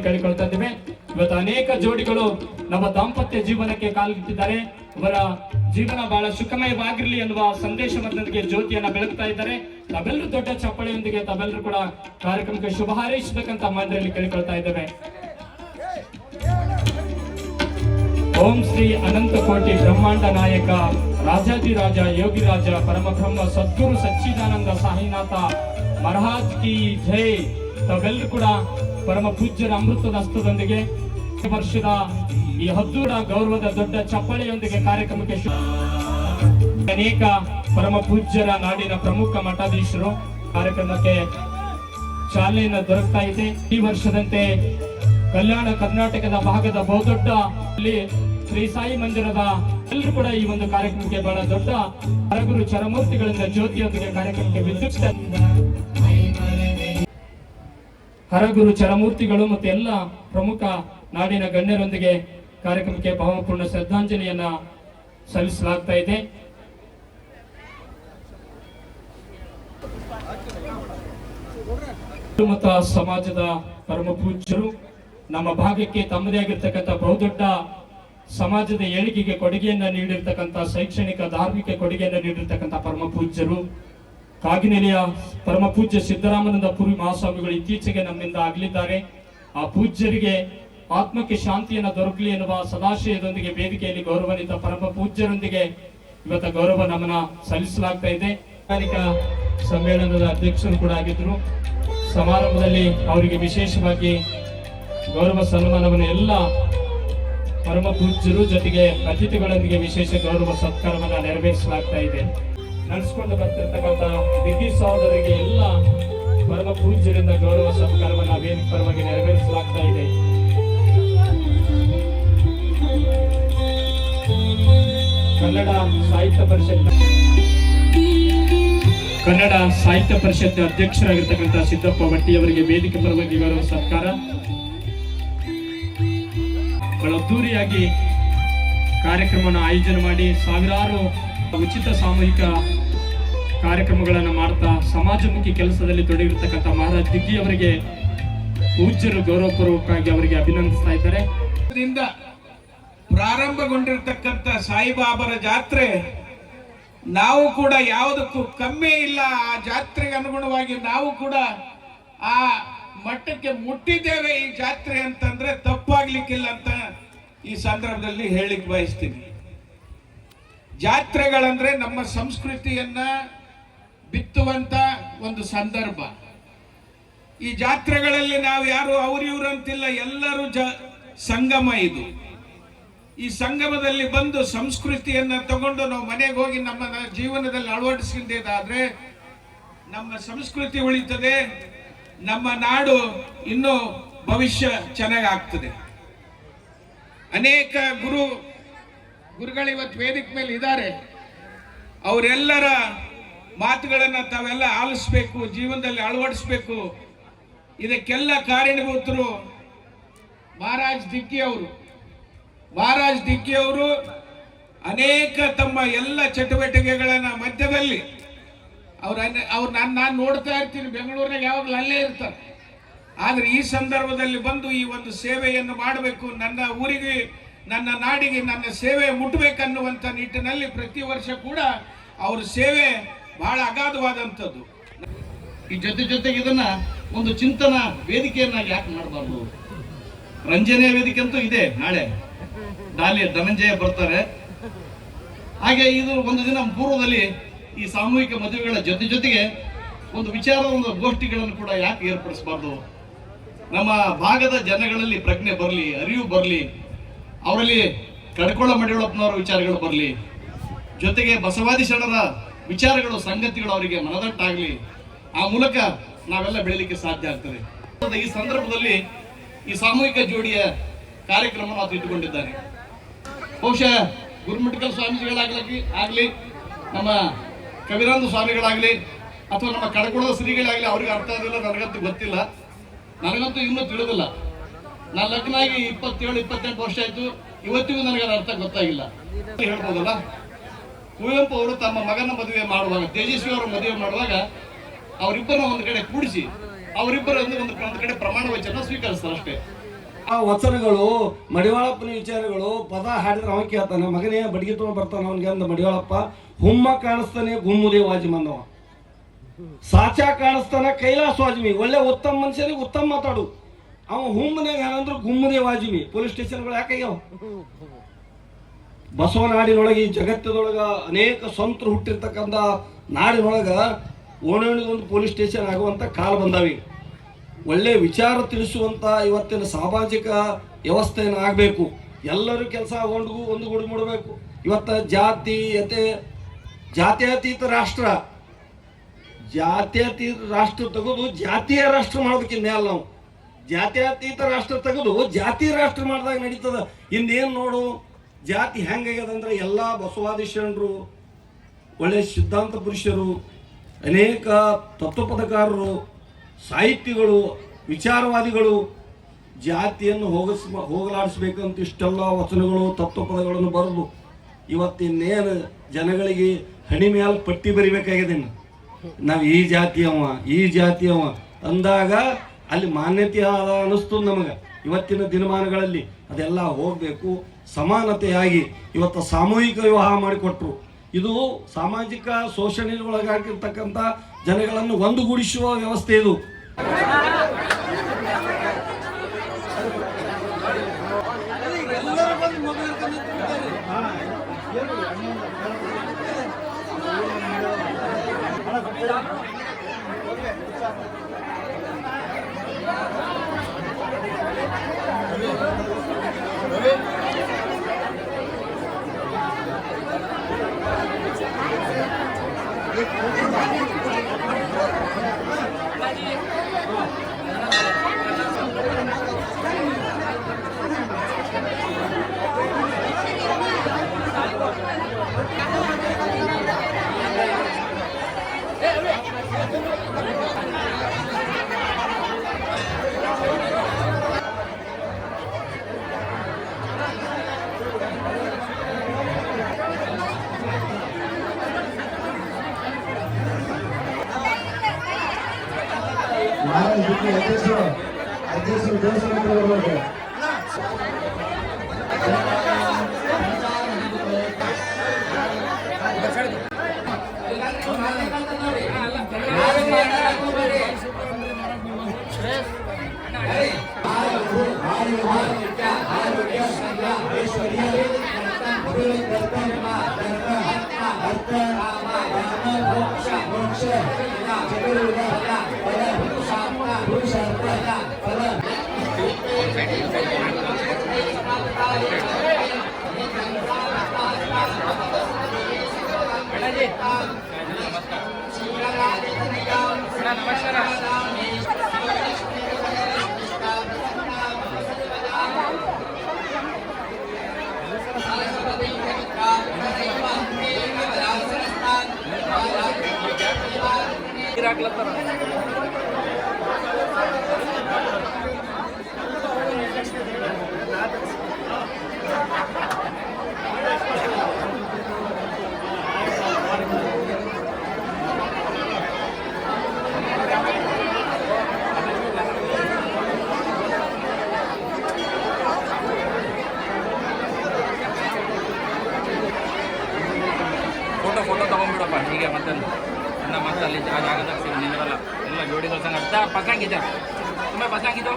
ಕೇಳಿಕೊಳ್ತಾ ಇದ್ದೇವೆ. ಇವತ್ತು ಅನೇಕ ಜೋಡಿಗಳು ನಮ್ಮ ದಾಂಪತ್ಯ ಜೀವನಕ್ಕೆ ಕಾಲಿಟ್ಟಿದ್ದಾರೆ. ಅವರ ಜೀವನ ಬಹಳ ಸುಖಮಯವಾಗಿರ್ಲಿ ಎನ್ನುವ ಸಂದೇಶವೊಂದಿಗೆ ಜ್ಯೋತಿಯನ್ನ ಬೆಳಗ್ತಾ ಇದ್ದಾರೆ. ತಾವೆಲ್ಲರೂ ದೊಡ್ಡ ಚಪ್ಪಳೆಯೊಂದಿಗೆ ತಾವೆಲ್ಲರೂ ಕೂಡ ಕಾರ್ಯಕ್ರಮಕ್ಕೆ ಶುಭ ಹಾರೈಸಬೇಕಂತ ಮಾದರಿಯಲ್ಲಿ ಕೇಳಿಕೊಳ್ತಾ ಇದ್ದೇವೆ. ಓಂ ಶ್ರೀ ಅನಂತ ಕೋಟಿ ಬ್ರಹ್ಮಾಂಡ ನಾಯಕ ರಾಜಾಧಿರಾಜ ಯೋಗಿರಾಜ ಪರಮಬ್ರಹ್ಮ ಸದ್ಗುರು ಸಚ್ಚಿದಾನಂದ ಸಾಯಿನಾಥ ಮಹಾರಾಜ್ ಕಿ ಜೈ. ತಾವೆಲ್ಲರೂ ಕೂಡ ಪರಮ ಪೂಜ್ಯರ ಅಮೃತದ ಹಸ್ತದೊಂದಿಗೆ ವರ್ಷದ ಈ ಹದ್ದೂರ ಗೌರವದ ದೊಡ್ಡ ಚಪ್ಪಳೆಯೊಂದಿಗೆ ಕಾರ್ಯಕ್ರಮಕ್ಕೆ ಅನೇಕ ಪರಮ ಪೂಜ್ಯರ ನಾಡಿನ ಪ್ರಮುಖ ಮಠಾಧೀಶರು ಕಾರ್ಯಕ್ರಮಕ್ಕೆ ಚಾಲನೆಯನ್ನು ದೊರಕ್ತಾ ಇದೆ. ಈ ವರ್ಷದಂತೆ ಕಲ್ಯಾಣ ಕರ್ನಾಟಕದ ಭಾಗದ ಬಹುದೊಡ್ಡ ಶ್ರೀ ಸಾಯಿ ಮಂದಿರದ ಎಲ್ಲರೂ ಕೂಡ ಈ ಒಂದು ಕಾರ್ಯಕ್ರಮಕ್ಕೆ ಬಹಳ ದೊಡ್ಡ ಹರಗುರು ಚರಮೂರ್ತಿಗಳಿಂದ ಜ್ಯೋತಿಯೊಂದಿಗೆ ಕಾರ್ಯಕ್ರಮಕ್ಕೆ ವಿದ್ಯುತ್ ಹರಗುರು ಚರಮೂರ್ತಿಗಳು ಮತ್ತು ಎಲ್ಲ ಪ್ರಮುಖ ನಾಡಿನ ಗಣ್ಯರೊಂದಿಗೆ ಕಾರ್ಯಕ್ರಮಕ್ಕೆ ಭಾವಪೂರ್ಣ ಶ್ರದ್ಧಾಂಜಲಿಯನ್ನ ಸಲ್ಲಿಸಲಾಗ್ತಾ ಇದೆ. ಮತ್ತು ಸಮಾಜದ ಪರಮ ಪೂಜ್ಯರು ನಮ್ಮ ಭಾಗಕ್ಕೆ ತಮ್ಮದೇ ಆಗಿರ್ತಕ್ಕಂಥ ಬಹುದೊಡ್ಡ ಸಮಾಜದ ಏಳಿಗೆಗೆ ಕೊಡುಗೆಯನ್ನ ನೀಡಿರ್ತಕ್ಕಂಥ ಶೈಕ್ಷಣಿಕ ಧಾರ್ಮಿಕ ಕೊಡುಗೆಯನ್ನು ನೀಡಿರ್ತಕ್ಕಂಥ ಪರಮ ಪೂಜ್ಯರು ಕಾಗಿನೆಲೆಯ ಪರಮ ಪೂಜ್ಯ ಸಿದ್ದರಾಮಾನಂದ ಪುರಿ ಮಹಾಸ್ವಾಮಿಗಳು ಇತ್ತೀಚೆಗೆ ನಮ್ಮಿಂದ ಆಗಲಿದ್ದಾರೆ. ಆ ಪೂಜ್ಯರಿಗೆ ಆತ್ಮಕ್ಕೆ ಶಾಂತಿಯನ್ನು ದೊರಕಲಿ ಎನ್ನುವ ಸದಾಶಯದೊಂದಿಗೆ ವೇದಿಕೆಯಲ್ಲಿ ಗೌರವಾನ್ವಿತ ಪರಮ ಪೂಜ್ಯರೊಂದಿಗೆ ಇವತ್ತು ಗೌರವ ನಮನ ಸಲ್ಲಿಸಲಾಗ್ತಾ ಇದೆ. ಸಮ್ಮೇಳನದ ಅಧ್ಯಕ್ಷರು ಕೂಡ ಆಗಿದ್ರು. ಸಮಾರಂಭದಲ್ಲಿ ಅವರಿಗೆ ವಿಶೇಷವಾಗಿ ಗೌರವ ಸನ್ಮಾನವನ್ನು ಎಲ್ಲ ಪರಮ ಪೂಜ್ಯರು ಜೊತೆಗೆ ಅತಿಥಿಗಳೊಂದಿಗೆ ವಿಶೇಷ ಗೌರವ ಸತ್ಕಾರವನ್ನು ನೆರವೇರಿಸಲಾಗ್ತಾ ಇದೆ. ನಡೆಸಿಕೊಂಡು ಬರ್ತಿರ್ತಕ್ಕಂಥ ದಿಗ್ಗಿ ಸಹೋದರಿಗೆ ಎಲ್ಲ ಪರಮ ಪೂಜ್ಯರಿಂದ ಗೌರವ ಸತ್ಕಾರವನ್ನು ವೇದಿಕೆ ಪರವಾಗಿ ನೆರವೇರಿಸಲಾಗ್ತಾ ಇದೆ. ಕನ್ನಡ ಸಾಹಿತ್ಯ ಪರಿಷತ್ ಅಧ್ಯಕ್ಷರಾಗಿರ್ತಕ್ಕಂಥ ಸಿದ್ದಪ್ಪ ಭಟ್ಟಿ ಅವರಿಗೆ ವೇದಿಕೆ ಪರವಾಗಿ ಗೌರವ ಸತ್ಕಾರ. ಬಹಳ ಅದ್ದೂರಿಯಾಗಿ ಕಾರ್ಯಕ್ರಮವನ್ನು ಆಯೋಜನೆ ಮಾಡಿ ಸಾವಿರಾರು ಉಚಿತ ಸಾಮೂಹಿಕ ಕಾರ್ಯಕ್ರಮಗಳನ್ನು ಮಾಡ್ತಾ ಸಮಾಜಮುಖಿ ಕೆಲಸದಲ್ಲಿ ತೊಡಗಿರ್ತಕ್ಕಂಥ ಮಹಾರಾಜ್ ದಿಗ್ಗಿ ಅವರಿಗೆ ಪೂಜ್ಯರು ಗೌರವಪೂರ್ವಕವಾಗಿ ಅವರಿಗೆ ಅಭಿನಂದಿಸ್ತಾ ಇದ್ದಾರೆ. ಪ್ರಾರಂಭಗೊಂಡಿರ್ತಕ್ಕಂಥ ಸಾಯಿಬಾಬರ ಜಾತ್ರೆ ನಾವು ಕೂಡ ಯಾವುದಕ್ಕೂ ಕಮ್ಮಿ ಇಲ್ಲ. ಆ ಜಾತ್ರೆಗೆ ಅನುಗುಣವಾಗಿ ನಾವು ಕೂಡ ಆ ಮಟ್ಟಕ್ಕೆ ಮುಟ್ಟಿದ್ದೇವೆ. ಈ ಜಾತ್ರೆ ಅಂತಂದ್ರೆ ತಪ್ಪಾಗ್ಲಿಕ್ಕಿಲ್ಲ ಅಂತ ಈ ಸಂದರ್ಭದಲ್ಲಿ ಹೇಳಿಕ್ ಬಯಸ್ತೀನಿ. ಜಾತ್ರೆಗಳಂದ್ರೆ ನಮ್ಮ ಸಂಸ್ಕೃತಿಯನ್ನ ಬಿತ್ತುವಂತ ಒಂದು ಸಂದರ್ಭ. ಈ ಜಾತ್ರೆಗಳಲ್ಲಿ ನಾವು ಯಾರು ಅವ್ರಿವ್ರಂತಿಲ್ಲ, ಎಲ್ಲರೂ ಸಂಗಮ. ಇದು ಈ ಸಂಗಮದಲ್ಲಿ ಬಂದು ಸಂಸ್ಕೃತಿಯನ್ನ ತಗೊಂಡು ನಾವು ಮನೆಗೆ ಹೋಗಿ ನಮ್ಮ ಜೀವನದಲ್ಲಿ ಅಳವಡಿಸಿದ್ದಾದ್ರೆ ನಮ್ಮ ಸಂಸ್ಕೃತಿ ಉಳಿತದೆ, ನಮ್ಮ ನಾಡು ಇನ್ನೂ ಭವಿಷ್ಯ ಚೆನ್ನಾಗಾಗ್ತದೆ. ಅನೇಕ ಗುರುಗಳು ಇವತ್ತು ವೇದಿಕೆ ಮೇಲೆ ಇದ್ದಾರೆ. ಅವರೆಲ್ಲರ ಮಾತುಗಳನ್ನು ತಾವೆಲ್ಲ ಆಲಿಸ್ಬೇಕು, ಜೀವನದಲ್ಲಿ ಅಳವಡಿಸ್ಬೇಕು. ಇದಕ್ಕೆಲ್ಲ ಕಾರಣಭೂತರು ಮಹಾರಾಜ್ ದಿಗ್ಗಿ ಅವರು. ಮಹಾರಾಜ್ ದಿಗ್ಗಿ ಅವರು ಅನೇಕ ತಮ್ಮ ಎಲ್ಲ ಚಟುವಟಿಕೆಗಳನ್ನ ಮಧ್ಯದಲ್ಲಿ ನಾನು ನೋಡ್ತಾ ಇರ್ತೀನಿ. ಬೆಂಗಳೂರಿನಾಗ ಯಾವಾಗಲೂ ಅಲ್ಲೇ ಇರ್ತಾರೆ. ಆದ್ರೆ ಈ ಸಂದರ್ಭದಲ್ಲಿ ಬಂದು ಈ ಒಂದು ಸೇವೆಯನ್ನು ಮಾಡಬೇಕು, ನನ್ನ ಊರಿಗೆ ನನ್ನ ನಾಡಿಗೆ ನನ್ನ ಸೇವೆ ಮುಟ್ಟಬೇಕನ್ನುವಂಥ ನಿಟ್ಟಿನಲ್ಲಿ ಪ್ರತಿ ವರ್ಷ ಕೂಡ ಅವ್ರ ಸೇವೆ ಬಹಳ ಅಗಾಧವಾದಂಥದ್ದು. ಈ ಜೊತೆಗೆ ಇದನ್ನ ಒಂದು ಚಿಂತನ ವೇದಿಕೆಯನ್ನಾಗಿ ಯಾಕೆ ಮಾಡಬಾರ್ದು? ರಂಜನೆಯ ವೇದಿಕೆ ಅಂತೂ ಇದೆ. ನಾಳೆ ಧನಂಜಯ ಬರ್ತಾರೆ. ಹಾಗೆ ಇದು ಒಂದು ದಿನ ಪೂರ್ವದಲ್ಲಿ ಈ ಸಾಮೂಹಿಕ ಮದುವೆಗಳ ಜೊತೆಗೆ ಒಂದು ಒಂದು ಗೋಷ್ಠಿಗಳನ್ನು ಕೂಡ ಯಾಕೆ ಏರ್ಪಡಿಸಬಾರ್ದು? ನಮ್ಮ ಭಾಗದ ಜನಗಳಲ್ಲಿ ಪ್ರಜ್ಞೆ ಬರಲಿ, ಅರಿವು ಬರಲಿ, ಅವರಲ್ಲಿ ಕಡ್ಕೊಳ್ಳ ಮಡಿಯೊಳಪ್ಪನವರ ವಿಚಾರಗಳು ಬರಲಿ, ಜೊತೆಗೆ ಬಸವಾದಿ ಶರಣರ ವಿಚಾರಗಳು ಸಂಗತಿಗಳು ಅವರಿಗೆ ಮನದಟ್ಟಾಗಲಿ. ಆ ಮೂಲಕ ನಾವೆಲ್ಲ ಬೆಳೀಲಿಕ್ಕೆ ಸಾಧ್ಯ ಆಗ್ತದೆ. ಈ ಸಂದರ್ಭದಲ್ಲಿ ಈ ಸಾಮೂಹಿಕ ಜೋಡಿಯ ಕಾರ್ಯಕ್ರಮ ನಾವು ಇಟ್ಟುಕೊಂಡಿದ್ದಾರೆ. ಬಹುಶಃ ಗುರುಮಠಕಲ್ ಸ್ವಾಮೀಜಿಗಳಾಗಲಿ, ನಮ್ಮ ಕವಿರಾಂಧ ಸ್ವಾಮಿಗಳಾಗಲಿ, ಅಥವಾ ನಮ್ಮ ಕಡಕೊಳದ ಶ್ರೀಗಳಾಗಲಿ ಅವ್ರಿಗೆ ಅರ್ಥ ಆಗೋದಿಲ್ಲ, ನನಗಂತೂ ಗೊತ್ತಿಲ್ಲ, ನನಗಂತೂ ಇನ್ನೂ ತಿಳಿದಿಲ್ಲ. ನಾನು ಲಗ್ನ ಆಗಿ 27-28 ವರ್ಷ ಆಯ್ತು, ಇವತ್ತಿಗೂ ನನಗೆ ಅದ್ರ ಅರ್ಥ ಗೊತ್ತಾಗಿಲ್ಲ. ಹೇಳ್ಬೋದಲ್ಲ, ಕುವೆಂಪು ಅವರು ತಮ್ಮ ಮಗನ ಮದುವೆ ಮಾಡುವಾಗ, ತೇಜಸ್ವಿ ಅವರ ಮದುವೆ ಮಾಡುವಾಗ ಅವರಿಬ್ಬರನ್ನ ಒಂದು ಕಡೆ ಕೂಡಿಸಿ ಅವರಿಬ್ಬರು ಒಂದು ಕಡೆ ಪ್ರಮಾಣ ವಚನ ಸ್ವೀಕರಿಸ್ತಾರೆ ಅಷ್ಟೇ. ಆ ವಚನಗಳು ಮಡಿವಾಳಪ್ಪನ ವಿಚಾರಗಳು ಪದ ಹಾಡಿದ್ರೆ ಅವ ಕೇಳ್ತಾನೆ, ಮಗನೇ ಬಡಿಗೆ ತೊಗೊಂಡು ಬರ್ತಾನೆ ಅವನಿಗೆ ಅಂದ ಮಡಿವಾಳಪ್ಪ. ಹುಮ್ಮ ಕಾಣಿಸ್ತಾನೆ ಗುಮ್ಮುದೇ ವಾಜಿಮಂದವ, ಸಾಚಾ ಕಾಣಿಸ್ತಾನೆ ಕೈಲಾಸ ವಾಜಿಮಿ. ಒಳ್ಳೆ ಉತ್ತಮ ಮನುಷ್ಯನಿಗೆ ಉತ್ತಮ ಮಾತಾಡು, ಅವ ಹುಮ್ಮನಾಗ ಏನಂದ್ರು ಗುಮ್ಮುದೇ ವಾಜಿಮಿ. ಪೊಲೀಸ್ ಸ್ಟೇಷನ್ಗಳು ಯಾಕಾಗ್ಯಾವ? ಬಸವನಾಡಿನೊಳಗೆ ಈ ಜಗತ್ತದೊಳಗ ಅನೇಕ ಸಂತರು ಹುಟ್ಟಿರ್ತಕ್ಕಂಥ ನಾಡಿನೊಳಗ ಓಣೋಣಿಗೊಂದು ಪೊಲೀಸ್ ಸ್ಟೇಷನ್ ಆಗುವಂತ ಕಾಲ ಬಂದಾವಿ. ಒಳ್ಳೆ ವಿಚಾರ ತಿಳಿಸುವಂತ ಇವತ್ತಿನ ಸಾಮಾಜಿಕ ವ್ಯವಸ್ಥೆಯನ್ನು ಆಗಬೇಕು. ಎಲ್ಲರೂ ಕೆಲಸ ಒಂದು ಗೂಡಿ ಮಾಡಬೇಕು. ಇವತ್ತ ಜಾತ್ಯತೀತ ರಾಷ್ಟ್ರ ತೆಗೆದು ಜಾತೀಯ ರಾಷ್ಟ್ರ ಮಾಡೋದಕ್ಕಿಂತ ಮೇಲೆ ನಾವು ಜಾತ್ಯತೀತ ರಾಷ್ಟ್ರ ತೆಗೆದು ಜಾತೀಯ ರಾಷ್ಟ್ರ ಮಾಡಿದಾಗ ನಡೀತದ. ಇನ್ನೇನು ನೋಡು ಜಾತಿ ಹೆಂಗಾಗ್ಯದಂದ್ರೆ ಎಲ್ಲ ಬಸವಾದಿ ಶರಣರು, ಒಳ್ಳೆ ಸಿದ್ಧಾಂತ ಪುರುಷರು, ಅನೇಕ ತತ್ವಪದಕಾರರು, ಸಾಹಿತಿಗಳು, ವಿಚಾರವಾದಿಗಳು ಜಾತಿಯನ್ನು ಹೋಗಲಾಡಿಸ್ಬೇಕಂತ ಇಷ್ಟೆಲ್ಲ ವಚನಗಳು ತತ್ವಪದಗಳನ್ನು ಬರೆದು ಇವತ್ತಿನ್ನೇನು ಜನಗಳಿಗೆ ಹಣಿ ಮೇಲೆ ಪಟ್ಟಿ ಬರಿಬೇಕಾಗಿದೆ. ನಾವು ಈ ಜಾತಿಯವ ಅಂದಾಗ ಅಲ್ಲಿ ಮಾನ್ಯತೆ ಆದ ಅನ್ನಿಸ್ತದೆ ನಮಗೆ. ಇವತ್ತಿನ ದಿನಮಾನಗಳಲ್ಲಿ ಅದೆಲ್ಲ ಹೋಗಬೇಕು. ಸಮಾನತೆಯಾಗಿ ಇವತ್ತು ಸಾಮೂಹಿಕ ವಿವಾಹ ಮಾಡಿಕೊಟ್ರು. ಇದು ಸಾಮಾಜಿಕ ಶೋಷಣೆಗೊಳಗಾಗಿರ್ತಕ್ಕಂಥ ಜನಗಳನ್ನು ಒಂದುಗೂಡಿಸುವ ವ್ಯವಸ್ಥೆ ಇದು. ಅಧ್ಯಕ್ಷರು ಫೋಟೋ ತಗೊಂಡ್ಬಿಡಪ್ಪ ಹೀಗೆ ಮತ್ತೆ ಮತ್ತೆ ಅಲ್ಲಿ ಆ ಜಾಗದಾಗ ಸಿಗಿ ನಿಂದಿರಲ್ಲ ಎಲ್ಲ ಜೋಡಿಗಳ ಸಂಗ ಅರ್ಧ ಪಸಾಂಗಿದ್ದ ತುಂಬ ಪಸಾಂಗಿದ್ದು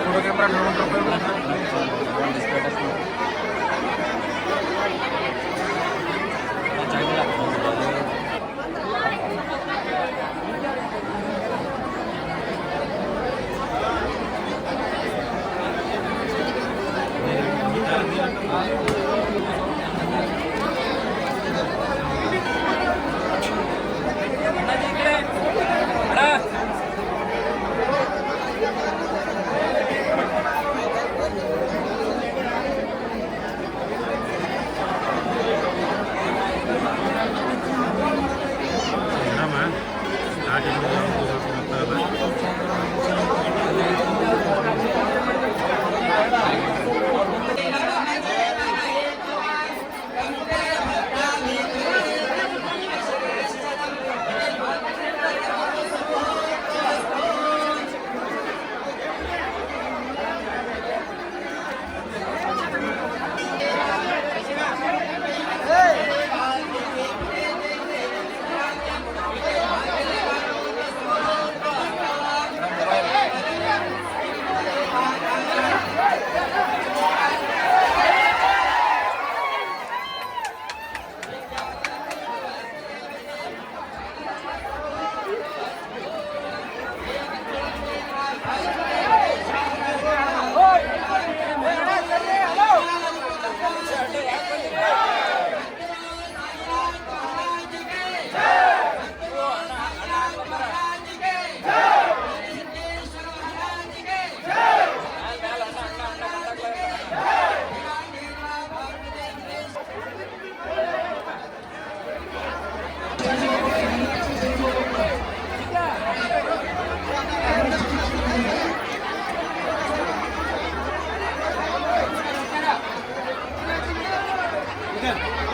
ಫೋಟೋ ಕ್ಯಾಮ್ರಾ ಅಷ್ಟೇ